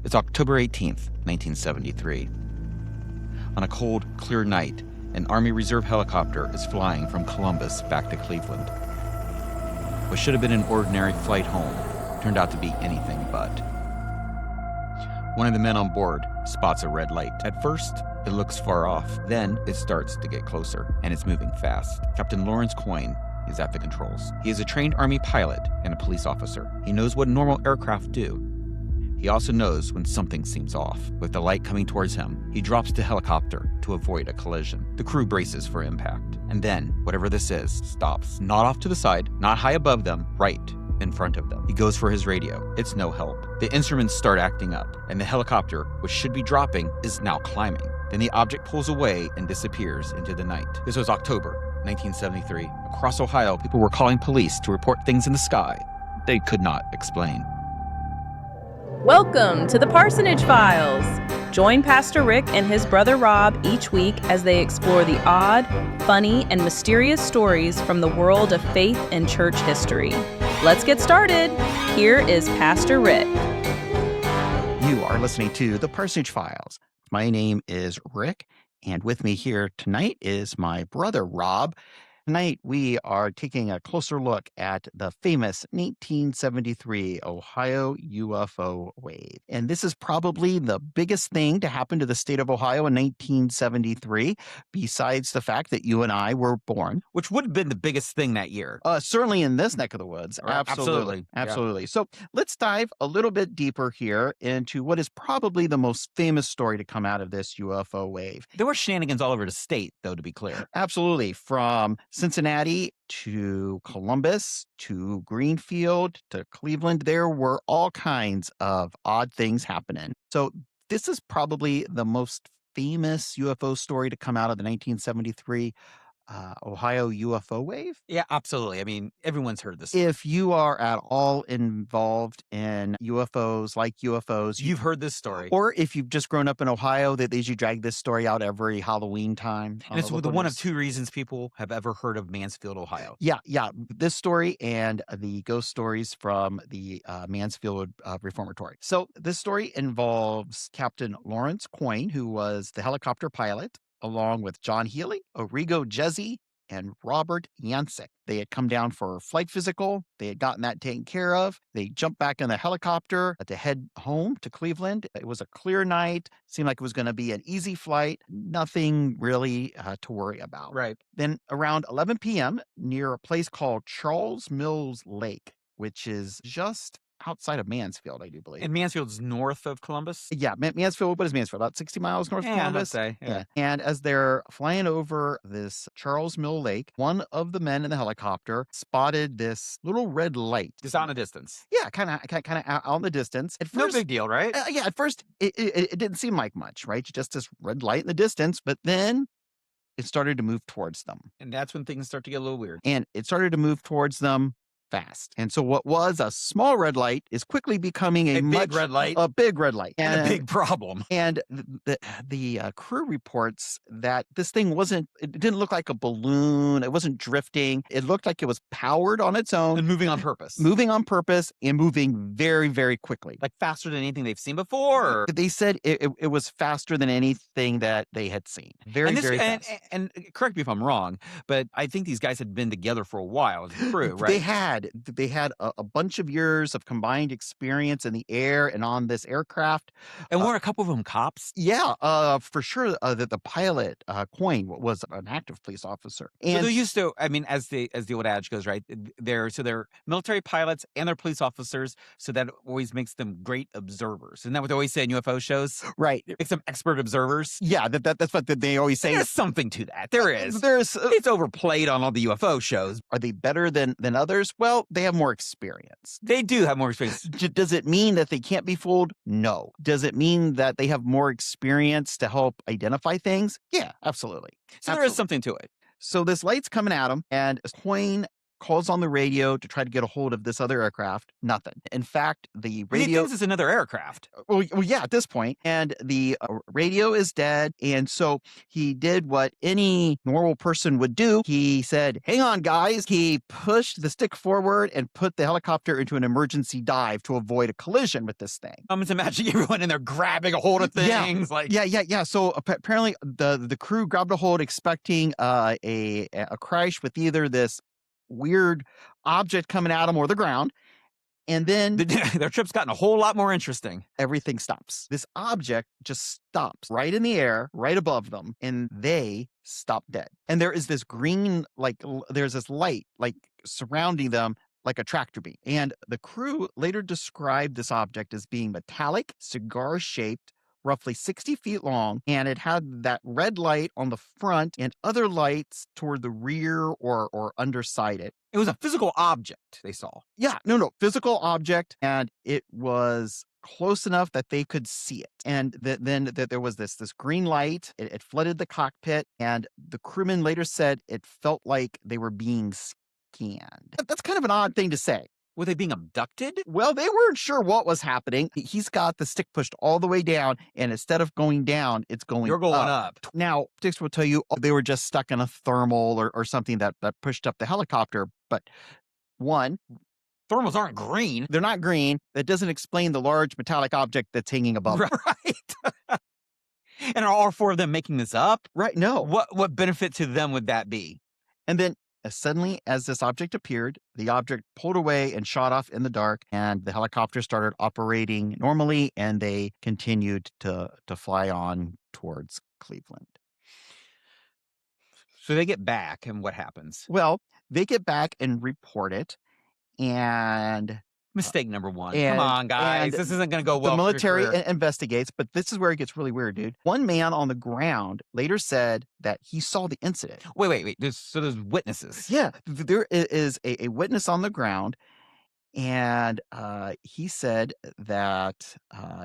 It's October 18th, 1973. On a cold, clear night, an Army Reserve helicopter is flying from Columbus back to Cleveland. What should have been an ordinary flight home turned out to be anything but. One of the men on board spots a red light. At first, it looks far off. Then it starts to get closer, and it's moving fast. Captain Lawrence Coyne is at the controls. He is a trained Army pilot and a police officer. He knows what normal aircraft do. He also knows when something seems off. With the light coming towards him, he drops the helicopter to avoid a collision. The crew braces for impact. And then, whatever this is, stops. Not off to the side, not high above them, right in front of them. He goes for his radio. It's no help. The instruments start acting up, and the helicopter, which should be dropping, is now climbing. Then the object pulls away and disappears into the night. This was October 1973. Across Ohio, people were calling police to report things in the sky they could not explain. Welcome to the Parsonage Files. Join Pastor Rick and his brother Rob each week as they explore the odd, funny, and mysterious stories from the world of faith and church history. Let's get started. Here is Pastor Rick. You are listening to the Parsonage Files. My name is Rick, and with me here tonight is my brother Rob. Tonight, we are taking a closer look at the famous 1973 Ohio UFO Wave. And this is probably the biggest thing to happen to the state of Ohio in 1973, besides the fact that you and I were born. Which would have been the biggest thing that year. Certainly in this neck of the woods. Absolutely. Absolutely. So let's dive a little bit deeper here into what is probably the most famous story to come out of this UFO wave. There were shenanigans all over the state, though, to be clear. Absolutely. From Cincinnati to Columbus to Greenfield to Cleveland, there were all kinds of odd things happening. So this is probably the most famous UFO story to come out of the 1973 Ohio UFO Wave. Yeah, absolutely. I mean, everyone's heard this. If you are at all involved in UFOs, like UFOs, You've heard this story. or if you've just grown up in Ohio, they usually drag this story out every Halloween time. And it's the one of two reasons people have ever heard of Mansfield, Ohio. Yeah. This story and the ghost stories from the Mansfield Reformatory. So this story involves Captain Lawrence Coyne, who was the helicopter pilot, along with John Healy, Origo Jezzy, and Robert Yancek. They had come down for a flight physical. They had gotten that taken care of. They jumped back in the helicopter to head home to Cleveland. It was a clear night. Seemed like it was going to be an easy flight. Nothing really to worry about. Right. Then around 11 p.m., near a place called Charles Mills Lake, which is just outside of Mansfield, I do believe. And Mansfield's north of Columbus? Yeah, Mansfield, what is Mansfield? About 60 miles north of Columbus? I'd say, yeah. And as they're flying over this Charles Mill Lake, one of the men in the helicopter spotted this little red light. Just out in the distance. Yeah, kind of out in the distance. At first, No big deal, right? At first, it didn't seem like much, right? Just this red light in the distance, but then it started to move towards them. And that's when things start to get a little weird. And it started to move towards them fast. And so what was a small red light is quickly becoming a big red light. A big red light. And a big problem. And the crew reports that this thing it didn't look like a balloon. It wasn't drifting. It looked like it was powered on its own. And moving on purpose. Moving on purpose and moving very, very quickly. Like faster than anything they've seen before. They said it was faster than anything that they had seen. Very fast. And correct me if I'm wrong, but I think these guys had been together for a while as a crew, right? They had a bunch of years of combined experience in the air and on this aircraft. And weren't a couple of them cops? Yeah, for sure. That the pilot, Coyne, was an active police officer. And so they're used to, I mean, as the old adage goes, right? They're military pilots and they're police officers, so that always makes them great observers. Isn't that what they always say in UFO shows? Right. Makes them expert observers. Yeah, that's what they always say. There's something to that. There is. It's overplayed on all the UFO shows. Are they better than others? Well, they have more experience. They do have more experience. Does it mean that they can't be fooled? No. Does it mean that they have more experience to help identify things? Yeah, absolutely. So there is something to it. So this light's coming at them, and Coyne calls on the radio to try to get a hold of this other aircraft. Nothing. In fact, the He radio. thinks it's another aircraft. Well, yeah, at this point, and the radio is dead. And so he did what any normal person would do. He said, "Hang on, guys." He pushed the stick forward and put the helicopter into an emergency dive to avoid a collision with this thing. I'm just imagining everyone in there grabbing a hold of things. Yeah. So apparently the crew grabbed a hold expecting a crash with either this weird object coming at them or the ground. And then their trip's gotten a whole lot more interesting. Everything stops. This object just stops right in the air, right above them, and they stop dead. And there is this green, there's this light, surrounding them like a tractor beam. And the crew later described this object as being metallic, cigar-shaped, roughly 60 feet long, and it had that red light on the front and other lights toward the rear or underside it. It was a physical object they saw. Yeah, no, physical object, and it was close enough that they could see it. And then there was this green light. It flooded the cockpit, and the crewmen later said it felt like they were being scanned. That's kind of an odd thing to say. Were they being abducted? Well, they weren't sure what was happening. He's got the stick pushed all the way down, and instead of going down, it's going up. You're going up. Now, sticks will tell you they were just stuck in a thermal or something that pushed up the helicopter. But one, thermals aren't green. They're not green. That doesn't explain the large metallic object that's hanging above them. Right. And are all four of them making this up? Right. No. What benefit to them would that be? And then as suddenly as this object appeared, the object pulled away and shot off in the dark, and the helicopter started operating normally, and they continued to fly on towards Cleveland. So they get back, and what happens? Well, they get back and report it, and mistake number one. Come on, guys. This isn't going to go well. The military investigates, but this is where it gets really weird, dude. One man on the ground later said that he saw the incident. Wait. There's witnesses. Yeah, there is a witness on the ground, and he said that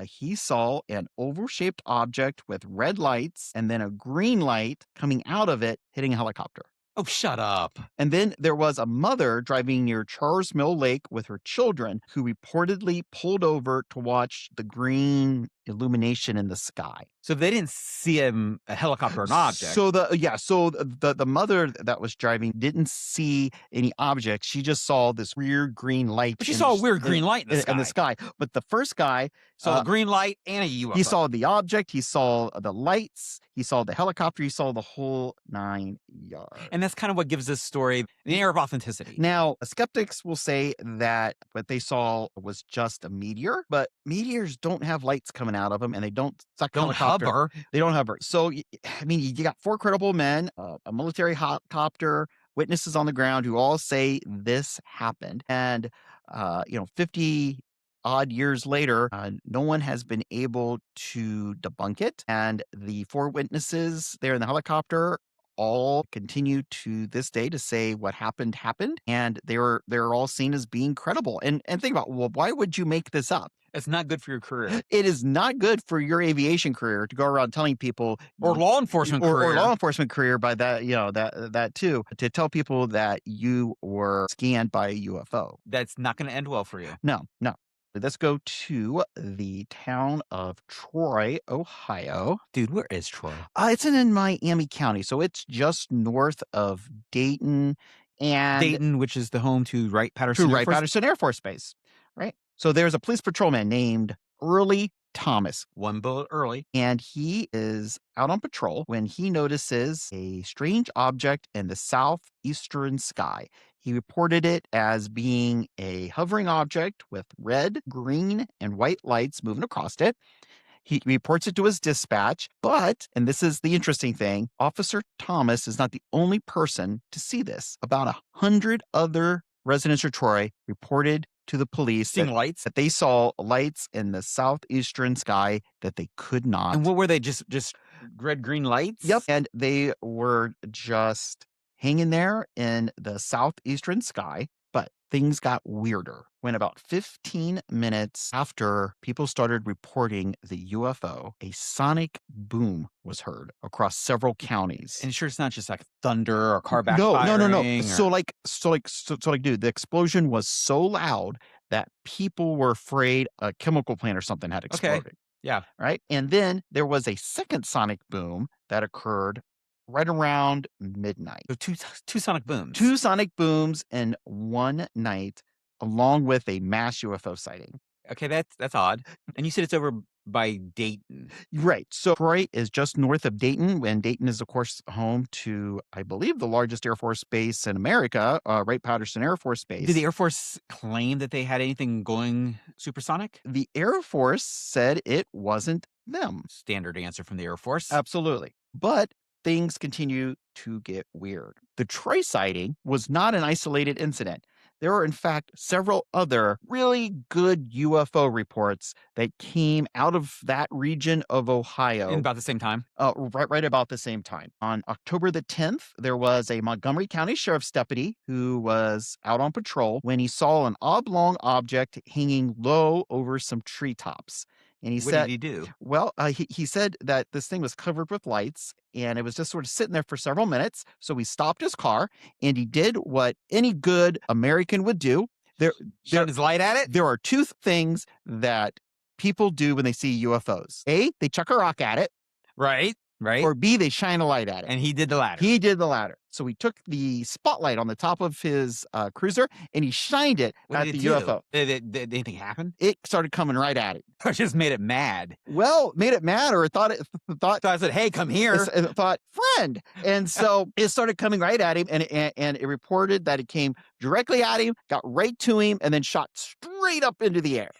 he saw an oval-shaped object with red lights and then a green light coming out of it hitting a helicopter. Oh, shut up. And then there was a mother driving near Charles Mill Lake with her children who reportedly pulled over to watch the green illumination in the sky. So they didn't see a helicopter or an object. So the mother that was driving didn't see any objects. She just saw this weird green light. But she saw a weird green light in the sky. But the first guy saw a green light and a UFO. He saw the object. He saw the lights. He saw the helicopter. He saw the whole 9 yards. And that's kind of what gives this story the air of authenticity. Now, skeptics will say that what they saw was just a meteor, but meteors don't have lights coming out of them, and they don't suck helicopter. Hover. They don't hover. So, I mean, you got 4 credible men, a military helicopter, witnesses on the ground who all say this happened. And, 50 odd years later, no one has been able to debunk it. And the 4 witnesses there in the helicopter all continue to this day to say what happened. And they're all seen as being credible. And think about, well, why would you make this up? It's not good for your career. It is not good for your aviation career to go around telling people, or law enforcement career, or law enforcement career by that, that too, to tell people that you were scanned by a UFO. That's not going to end well for you. No. Let's go to the town of Troy, Ohio. Dude, where is Troy? It's in Miami County, so it's just north of Dayton. And Dayton, which is the home to Wright-Patterson Air Force Base, right? So there's a police patrolman named Early Thomas. One bullet early. And he is out on patrol when he notices a strange object in the southeastern sky. He reported it as being a hovering object with red, green, and white lights moving across it. He reports it to his dispatch, but, and this is the interesting thing, Officer Thomas is not the only person to see this. About 100 other residents of Troy reported to the police lights, that they saw lights in the southeastern sky that they could not. And what were they? Just red, green lights? Yep. And they were just hanging there in the southeastern sky. But things got weirder when about 15 minutes after people started reporting the UFO, a sonic boom was heard across several counties. And sure, it's not just like thunder or car No. backfiring. Dude, the explosion was so loud that people were afraid a chemical plant or something had exploded. Yeah. Right. And then there was a second sonic boom that occurred right around midnight. So two sonic booms. Two sonic booms in one night, along with a mass UFO sighting. Okay, that's odd. And you said it's over by Dayton. Right. So Troy is just north of Dayton, and Dayton is, of course, home to, I believe, the largest Air Force base in America, Wright-Patterson Air Force Base. Did the Air Force claim that they had anything going supersonic? The Air Force said it wasn't them. Standard answer from the Air Force. Absolutely. But things continue to get weird. The Troy sighting was not an isolated incident. There are, in fact, several other really good UFO reports that came out of that region of Ohio. In about the same time? Right about the same time. On October the 10th, there was a Montgomery County Sheriff's deputy who was out on patrol when he saw an oblong object hanging low over some treetops. And he What said, did he do? Well, he said that this thing was covered with lights and it was just sort of sitting there for several minutes. So he stopped his car and he did what any good American would do. Shine his light at it? There are two things that people do when they see UFOs. A, they chuck a rock at it. Right. Or B, they shine a light at it. And he did the latter. He did the latter. So he took the spotlight on the top of his cruiser and he shined it at the UFO. Did anything happen? It started coming right at it. Or just made it mad? Well, made it mad, or thought So I said, hey, come here. It thought, friend. And so it started coming right at him, and it reported that it came directly at him, got right to him, and then shot straight up into the air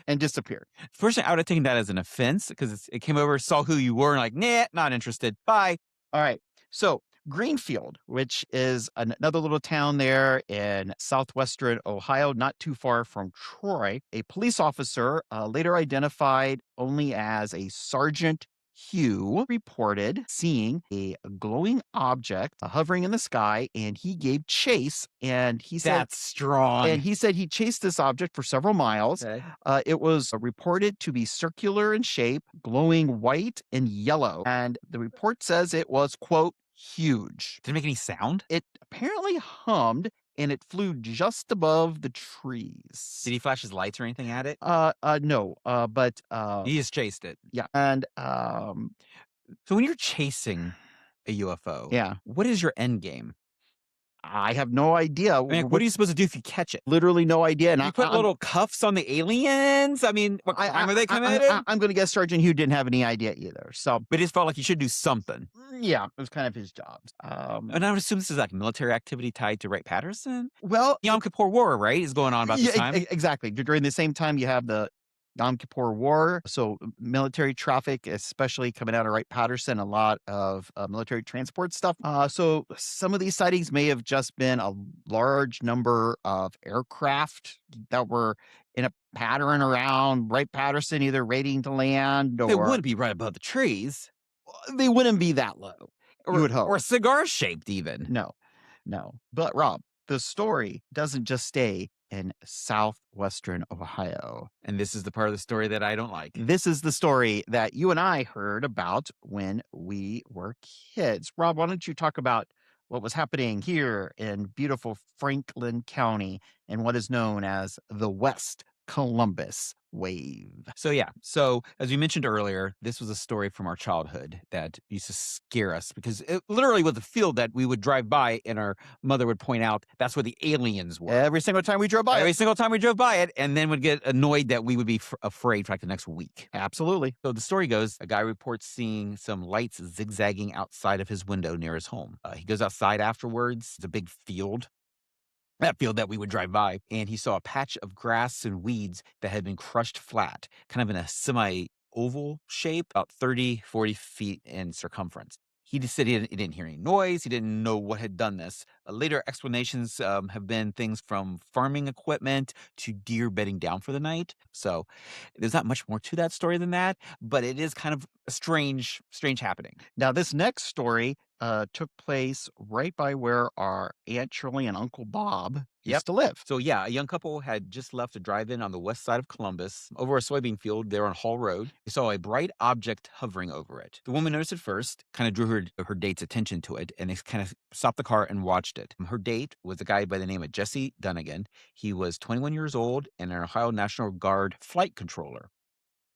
and disappeared. First, I would have taken that as an offense because it came over, saw who you were, and like, nah, not interested. Bye. All right. So Greenfield, which is another little town there in southwestern Ohio, not too far from Troy, a police officer later identified only as a Sergeant Hugh reported seeing a glowing object hovering in the sky, and he gave chase. And he said, that's strong. And he said he chased this object for several miles. Okay. It was reported to be circular in shape, glowing white and yellow. And the report says it was, quote, huge. Did it make any sound? It apparently hummed, and it flew just above the trees. Did he flash his lights or anything at it? No. But he just chased it. Yeah. And so when you're chasing a UFO, yeah, what is your end game? I have no idea. I mean, what are you supposed to do if you catch it? Literally no idea. And you put little cuffs on the aliens? I mean, what crime are they committed? I'm going to guess Sergeant Hugh didn't have any idea either. So, but it just felt like he should do something. Yeah, it was kind of his job. And I would assume this is like military activity tied to Wright-Patterson? Well, Yom Kippur War, right, is going on about this time? Exactly. During the same time, you have the Yom Kippur War. So military traffic, especially coming out of Wright-Patterson, a lot of military transport stuff. So some of these sightings may have just been a large number of aircraft that were in a pattern around Wright-Patterson, either waiting to land or... They wouldn't be right above the trees. They wouldn't be that low, you would hope. Or cigar-shaped even. No. But Rob, the story doesn't just stay in southwestern Ohio. And this is the part of the story that I don't like. This is the story that you and I heard about when we were kids. Rob, why don't you talk about what was happening here in beautiful Franklin County and what is known as the West Columbus Wave. So as we mentioned earlier, this was a story from our childhood that used to scare us because it literally was a field that we would drive by and our mother would point out that's where the aliens were. Every single time we drove by it, and then would get annoyed that we would be afraid for like the next week. Absolutely. So the story goes, a guy reports seeing some lights zigzagging outside of his window near his home. He goes outside afterwards. It's a big field. That field that we would drive by, and he saw a patch of grass and weeds that had been crushed flat, kind of in a semi-oval shape, about 30, 40 feet in circumference. He just said he didn't hear any noise. He didn't know what had done this. Later explanations have been things from farming equipment to deer bedding down for the night. So there's not much more to that story than that, but it is kind of a strange happening. Now, this next story took place right by where our Aunt Shirley and Uncle Bob used to live. So yeah, a young couple had just left a drive-in on the west side of Columbus over a soybean field there on Hall Road. They saw a bright object hovering over it. The woman noticed it first, kind of drew her date's attention to it, and they kind of stopped the car and watched it. Her date was a guy by the name of Jesse Dunnigan. He was 21 years old and an Ohio National Guard flight controller.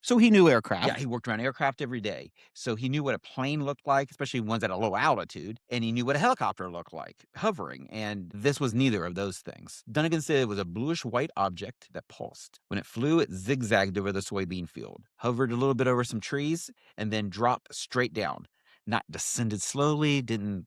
So he knew aircraft. Yeah, he worked around aircraft every day. So he knew what a plane looked like, especially ones at a low altitude, and he knew what a helicopter looked like, hovering, and this was neither of those things. Dunnigan said it was a bluish-white object that pulsed. When it flew, it zigzagged over the soybean field, hovered a little bit over some trees, and then dropped straight down. Not descended slowly, didn't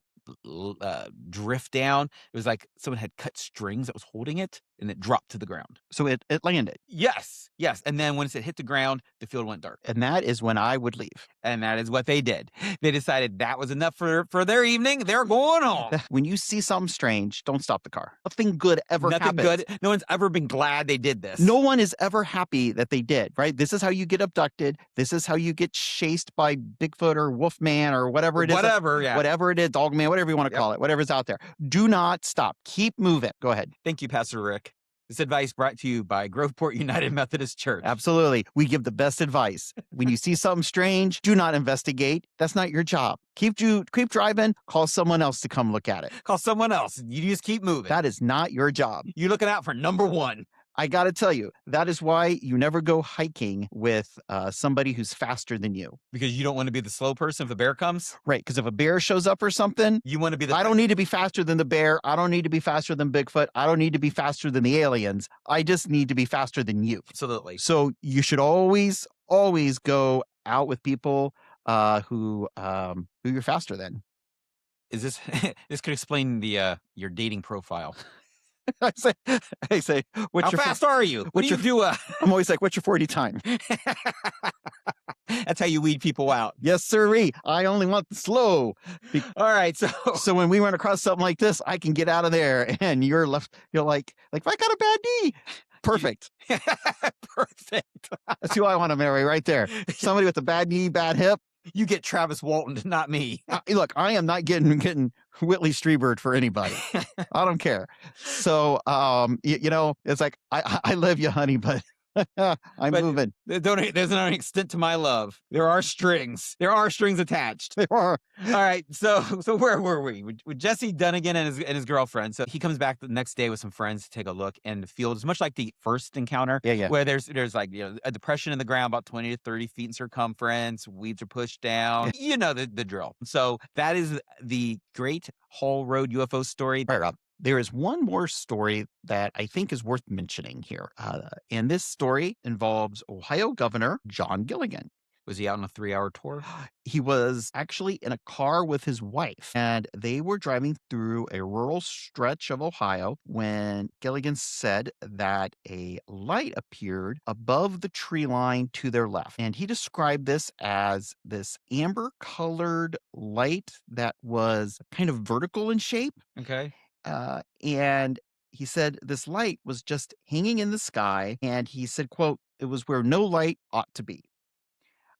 drift down. It was like someone had cut strings that was holding it, and it dropped to the ground. So it landed. Yes. And then once it hit the ground, the field went dark. And that is when I would leave. And that is what they did. They decided that was enough for their evening. They're going home. When you see something strange, don't stop the car. Nothing good ever happens. Nothing good. No one's ever been glad they did this. No one is ever happy that they did, right? This is how you get abducted. This is how you get chased by Bigfoot or Wolfman or whatever it is. Whatever it is, Dogman, whatever you want to call it, whatever's out there. Do not stop. Keep moving. Go ahead. Thank you, Pastor Rick. This advice brought to you by Groveport United Methodist Church. Absolutely. We give the best advice. When you see something strange, do not investigate. That's not your job. Keep driving. Call someone else to come look at it. Call someone else. You just keep moving. That is not your job. You're looking out for number one. I got to tell you, that is why you never go hiking with somebody who's faster than you. Because you don't want to be the slow person if a bear comes? Right, because if a bear shows up or something, you want to be I don't need to be faster than the bear. I don't need to be faster than Bigfoot. I don't need to be faster than the aliens. I just need to be faster than you. Absolutely. So you should always go out with people who you're faster than. Is this could explain your dating profile. I say, how fast are you? What do you do? I'm always like, what's your 40 time? That's how you weed people out. Yes, sirree. I only want the slow. All right. So when we run across something like this, I can get out of there and you're left. You're like if I got a bad knee. Perfect. Perfect. That's who I want to marry right there. Somebody with a bad knee, bad hip. You get Travis Walton, not me. Look, I am not getting Whitley Strieber for anybody. I don't care. So, it's like, I love you, honey, but I'm moving. There's an extent to my love. There are strings. There are strings attached. There are. All right. So where were we? With Jesse Dunnigan and his girlfriend. So he comes back the next day with some friends to take a look, and the field is much like the first encounter. Yeah. Where there's like a depression in the ground about 20 to 30 feet in circumference. Weeds are pushed down. You know the drill. So that is the Great Hall Road UFO story. Right, Rob. There is one more story that I think is worth mentioning here. And this story involves Ohio Governor John Gilligan. Was he out on a 3-hour tour? He was actually in a car with his wife, and they were driving through a rural stretch of Ohio when Gilligan said that a light appeared above the tree line to their left. And he described this as this amber-colored light that was kind of vertical in shape. Okay. And he said this light was just hanging in the sky, and he said, quote, "It was where no light ought to be."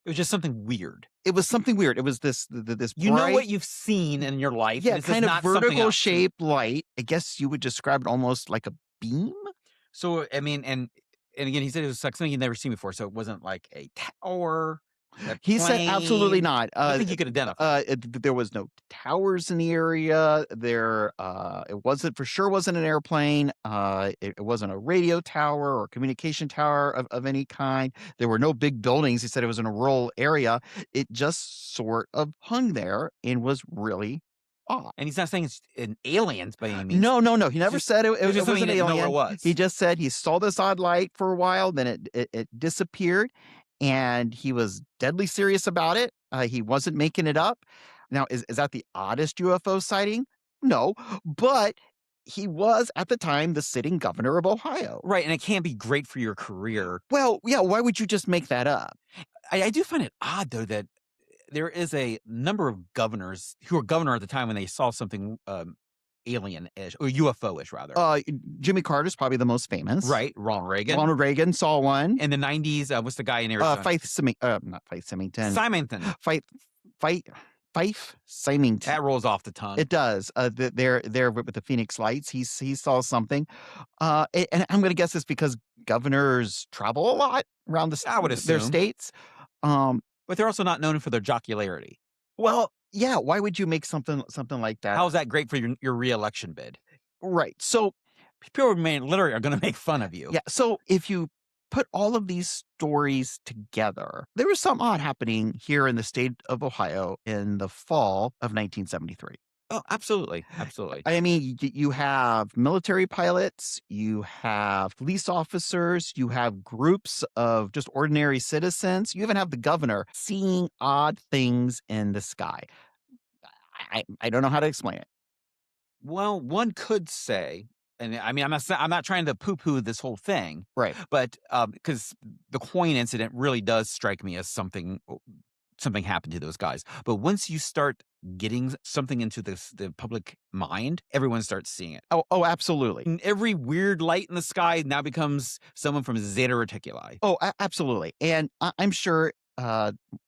It was just something weird. It was something weird. It was this you know what you've seen in your life. Yeah, kind of vertical shaped light. I guess you would describe it almost like a beam. So, I mean, and again, he said it was like something you'd never seen before. So it wasn't like a tower. He said absolutely not. I think you could identify. There was no towers in the area. It wasn't an airplane. It wasn't a radio tower or communication tower of any kind. There were no big buildings. He said it was in a rural area. It just sort of hung there and was really odd. And he's not saying it's an alien by any means. No. He never said it was an alien. Know where it was. He just said he saw this odd light for a while, then it disappeared. And he was deadly serious about it. He wasn't making it up. Now, is that the oddest UFO sighting? No, but he was at the time the sitting governor of Ohio. Right, and it can't be great for your career. Well, yeah, why would you just make that up? I do find it odd, though, that there is a number of governors who were governor at the time when they saw something alien-ish, or UFO-ish, rather. Jimmy Carter's probably the most famous. Right, Ronald Reagan. Ronald Reagan saw one. In the 90s, what's the guy in Arizona? Not Faith Symington. Simonton. Fight. Fife Symington. That rolls off the tongue. It does. They're with the Phoenix Lights. He saw something. And I'm going to guess this because governors travel a lot around I would their assume. states. But they're also not known for their jocularity. Well, yeah. Why would you make something like that? How's that great for your reelection bid? Right. So People literally are going to make fun of you. yeah. So if you put all of these stories together, there was something odd happening here in the state of Ohio in the fall of 1973. Oh, absolutely. Absolutely. I mean, you have military pilots, you have police officers, you have groups of just ordinary citizens, you even have the governor seeing odd things in the sky. I don't know how to explain it. Well, one could say, and I mean, I'm not trying to poo-poo this whole thing, Right. but because the Coyne incident really does strike me as something happened to those guys. But once you start getting something into the public mind, everyone starts seeing it. Oh, absolutely. And every weird light in the sky now becomes someone from Zeta Reticuli. Oh, absolutely. And I'm sure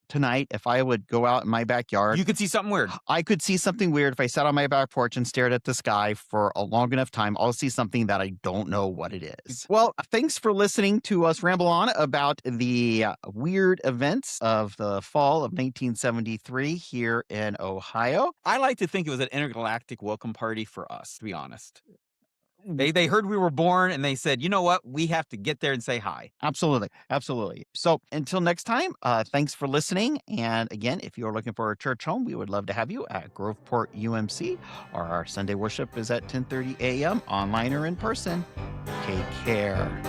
tonight, if I would go out in my backyard, You could see something weird. I could see something weird. If I sat on my back porch and stared at the sky for a long enough time, I'll see something that I don't know what it is. Well, thanks for listening to us ramble on about the weird events of the fall of 1973 here in Ohio. I like to think it was an intergalactic welcome party for us, to be honest. They heard we were born and they said, you know what? We have to get there and say hi. Absolutely. Absolutely. So until next time, thanks for listening. And again, if you're looking for a church home, we would love to have you at Groveport UMC. Our Sunday worship is at 10:30 a.m. online or in person. Take care.